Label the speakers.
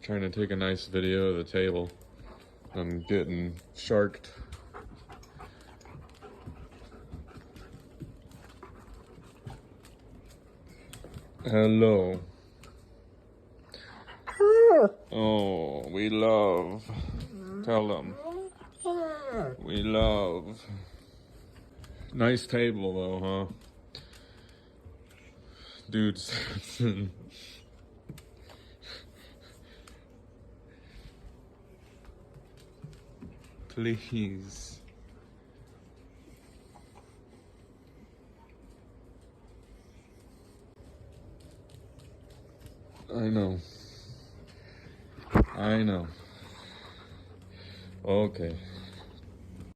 Speaker 1: trying to take a nice video of the table. I'm getting sharked. Hello. Oh, we love. Tell them. We love. Nice table though, huh? Dude, Samson. Please. I know. I know. Okay.